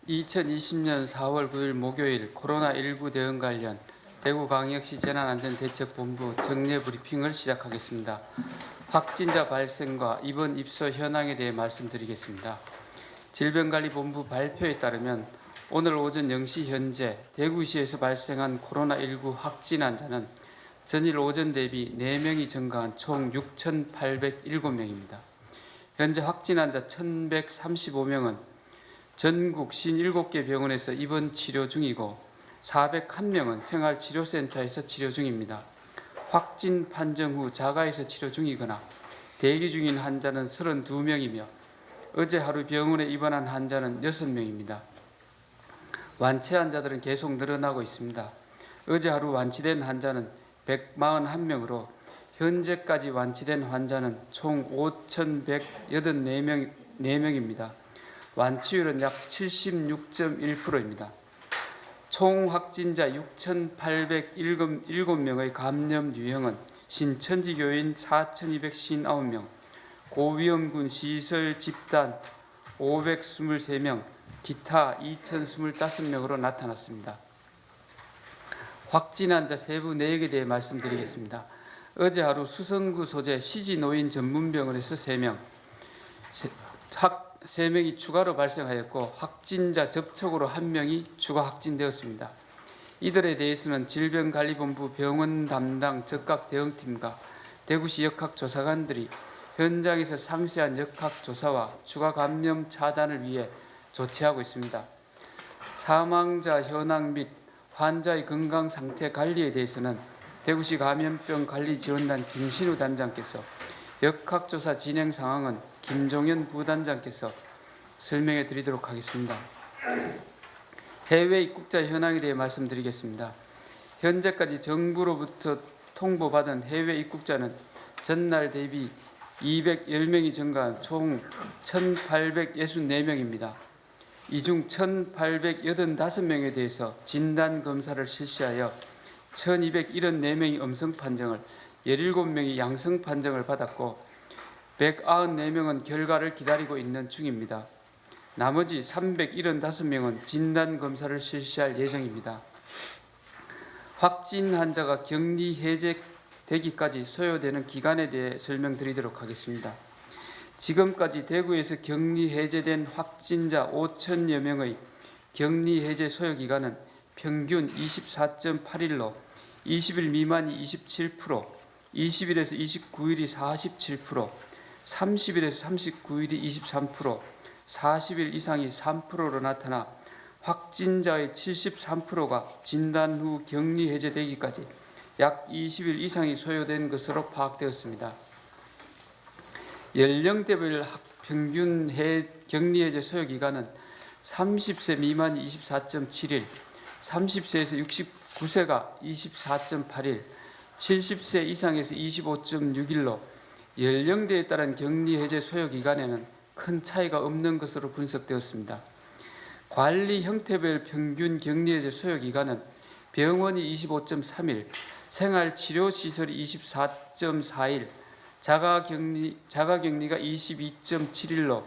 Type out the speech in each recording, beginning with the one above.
2020년 4월 9일 목요일 코로나19 대응 관련 대구광역시 재난안전대책본부 정례 브리핑을 시작하겠습니다. 확진자 발생과 입원 입소 현황에 대해 말씀드리겠습니다. 질병관리본부 발표에 따르면 오늘 오전 0시 현재 대구시에서 발생한 코로나19 확진 환자는 전일 오전 대비 4명이 증가한 총 6,807명입니다. 현재 확진 환자 1,135명은 전국 57개 병원에서 입원 치료 중이고 401명은 생활치료센터에서 치료 중입니다. 확진 판정 후 자가에서 치료 중이거나 대기 중인 환자는 32명이며 어제 하루 병원에 입원한 환자는 6명입니다. 완치 환자들은 계속 늘어나고 있습니다. 어제 하루 완치된 환자는 141명으로 현재까지 완치된 환자는 총 5,184명입니다. 완치율은 약 76.1%입니다. 총 확진자 6,807명의 감염 유형은 신천지교인 4,259명, 고위험군 시설 집단 523명, 기타 2,025명으로 나타났습니다. 확진 환자 세부 내역에 대해 말씀드리겠습니다. 어제 하루 수성구 소재 시지노인 전문병원에서 3명, 3명이 추가로 발생하였고 확진자 접촉으로 1명이 추가 확진되었습니다. 이들에 대해서는 질병관리본부 병원 담당 적각 대응팀과 대구시 역학조사관들이 현장에서 상세한 역학조사와 추가 감염 차단을 위해 조치하고 있습니다. 사망자 현황 및 환자의 건강 상태 관리에 대해서는 대구시 감염병 관리지원단 김신우 단장께서, 역학조사 진행 상황은 김종현 부단장께서 설명해 드리도록 하겠습니다. 해외 입국자 현황에 대해 말씀드리겠습니다. 현재까지 정부로부터 통보받은 해외 입국자는 전날 대비 210명이 증가한 총 1,864명입니다. 이 중 1,885명에 대해서 진단검사를 실시하여 1,274명이 음성 판정을, 17명이 양성 판정을 받았고 194명은 결과를 기다리고 있는 중입니다. 나머지 375명은 진단검사를 실시할 예정입니다. 확진 환자가 격리 해제되기까지 소요되는 기간에 대해 설명드리도록 하겠습니다. 지금까지 대구에서 격리 해제된 확진자 5,000여 명의 격리 해제 소요 기간은 평균 24.8일로 20일 미만이 27%, 20일에서 29일이 47%, 30일에서 39일이 23%, 40일 이상이 3%로 나타나 확진자의 73%가 진단 후 격리 해제되기까지 약 20일 이상이 소요된 것으로 파악되었습니다. 연령대별 평균 격리 해제 소요 기간은 30세 미만이 24.7일, 30세에서 69세가 24.8일, 70세 이상에서 25.6일로 연령대에 따른 격리 해제 소요 기간에는 큰 차이가 없는 것으로 분석되었습니다. 관리 형태별 평균 격리 해제 소요 기간은 병원이 25.3일, 생활치료시설이 24.4일, 자가격리가 22.7일로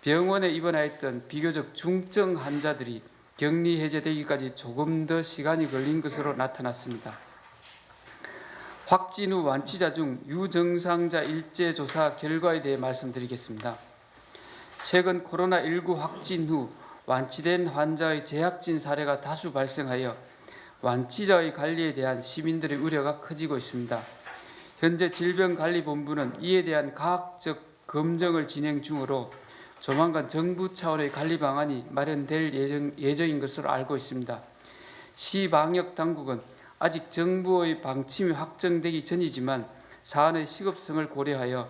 병원에 입원하였던 비교적 중증 환자들이 격리 해제되기까지 조금 더 시간이 걸린 것으로 나타났습니다. 확진 후 완치자 중 유증상자 일제조사 결과에 대해 말씀드리겠습니다. 최근 코로나19 확진 후 완치된 환자의 재확진 사례가 다수 발생하여 완치자의 관리에 대한 시민들의 우려가 커지고 있습니다. 현재 질병관리본부는 이에 대한 과학적 검증을 진행 중으로 조만간 정부 차원의 관리 방안이 마련될 예정인 것으로 알고 있습니다. 시방역당국은 아직 정부의 방침이 확정되기 전이지만 사안의 시급성을 고려하여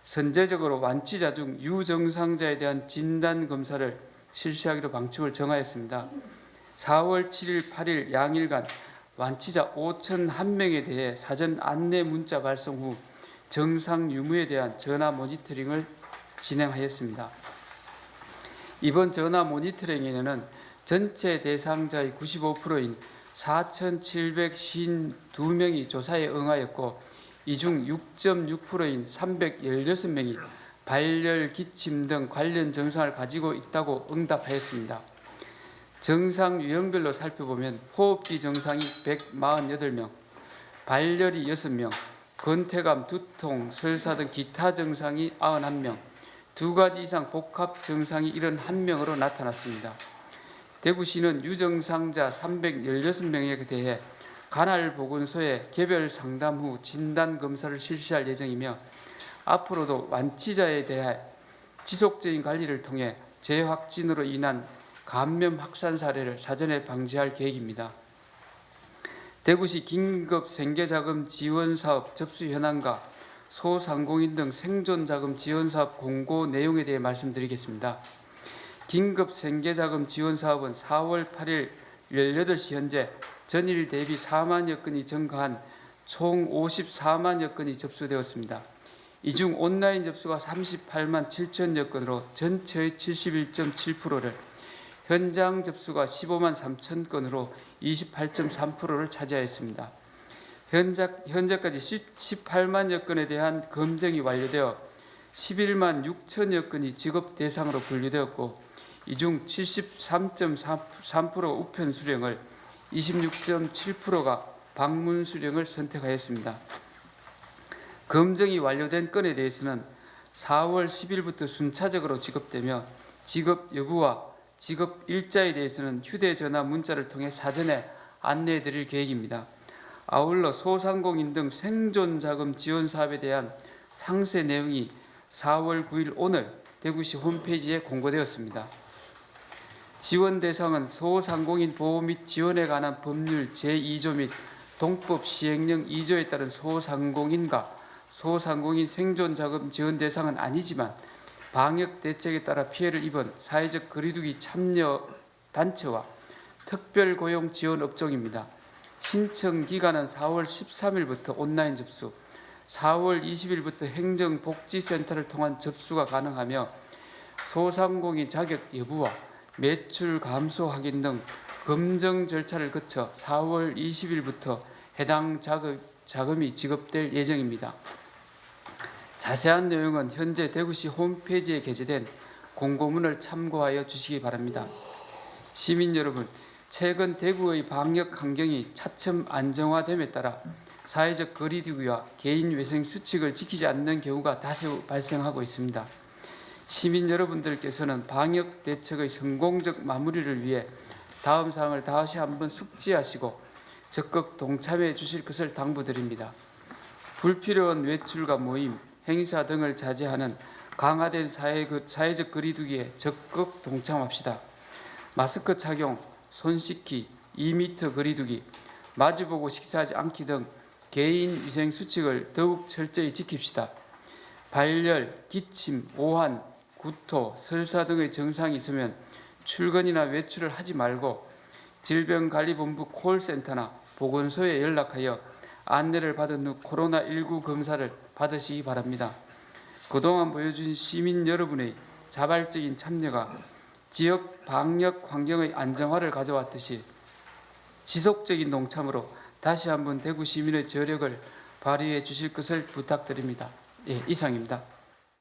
선제적으로 완치자 중 유증상자에 대한 진단검사를 실시하기로 방침을 정하였습니다. 4월 7일, 8일 양일간 완치자 5,001명에 대해 사전 안내 문자 발송 후 정상 유무에 대한 전화 모니터링을 진행하였습니다. 이번 전화 모니터링에는 전체 대상자의 95%인 4,752명이 조사에 응하였고 이 중 6.6%인 316명이 발열, 기침 등 관련 증상을 가지고 있다고 응답하였습니다. 증상 유형별로 살펴보면 호흡기 증상이 148명, 발열이 6명, 건퇴감, 두통, 설사 등 기타 증상이 91명, 2가지 이상 복합 증상이 71명으로 나타났습니다. 대구시는 유증상자 316명에 대해 관할 보건소에 개별 상담 후 진단 검사를 실시할 예정이며 앞으로도 완치자에 대해 지속적인 관리를 통해 재확진으로 인한 감염 확산 사례를 사전에 방지할 계획입니다. 대구시 긴급 생계자금 지원사업 접수 현황과 소상공인 등 생존자금 지원사업 공고 내용에 대해 말씀드리겠습니다. 긴급 생계자금 지원사업은 4월 8일 18시 현재 전일 대비 4만여 건이 증가한 총 54만여 건이 접수되었습니다. 이 중 온라인 접수가 38만 7천여 건으로 전체의 71.7%를, 현장 접수가 15만 3천 건으로 28.3%를 차지하였습니다. 현재까지 18만여 건에 대한 검증이 완료되어 11만 6천여 건이 직업 대상으로 분류되었고, 이 중 73.3%가 우편 수령을, 26.7%가 방문 수령을 선택하였습니다. 검증이 완료된 건에 대해서는 4월 10일부터 순차적으로 지급되며 지급 여부와 지급 일자에 대해서는 휴대전화 문자를 통해 사전에 안내해 드릴 계획입니다. 아울러 소상공인 등 생존자금 지원 사업에 대한 상세 내용이 4월 9일 오늘 대구시 홈페이지에 공고되었습니다. 지원 대상은 소상공인 보호 및 지원에 관한 법률 제2조 및 동법 시행령 2조에 따른 소상공인과 소상공인 생존자금 지원 대상은 아니지만 방역 대책에 따라 피해를 입은 사회적 거리두기 참여 단체와 특별고용 지원 업종입니다. 신청 기간은 4월 13일부터 온라인 접수, 4월 20일부터 행정복지센터를 통한 접수가 가능하며 소상공인 자격 여부와 매출 감소 확인 등 검증 절차를 거쳐 4월 20일부터 해당 자금이 지급될 예정입니다. 자세한 내용은 현재 대구시 홈페이지에 게재된 공고문을 참고하여 주시기 바랍니다. 시민 여러분, 최근 대구의 방역 환경이 차츰 안정화됨에 따라 사회적 거리두기와 개인위생 수칙을 지키지 않는 경우가 다수 발생하고 있습니다. 시민 여러분들께서는 방역 대책의 성공적 마무리를 위해 다음 사항을 다시 한번 숙지하시고 적극 동참해 주실 것을 당부드립니다. 불필요한 외출과 모임, 행사 등을 자제하는 강화된 사회적 거리두기에 적극 동참합시다. 마스크 착용, 손 씻기, 2m 거리두기, 마주보고 식사하지 않기 등 개인 위생 수칙을 더욱 철저히 지킵시다. 발열, 기침, 오한, 구토, 설사 등의 증상이 있으면 출근이나 외출을 하지 말고 질병관리본부 콜센터나 보건소에 연락하여 안내를 받은 후 코로나19 검사를 받으시기 바랍니다. 그동안 보여주신 시민 여러분의 자발적인 참여가 지역 방역 환경의 안정화를 가져왔듯이 지속적인 동참으로 다시 한번 대구 시민의 저력을 발휘해 주실 것을 부탁드립니다. 이상입니다.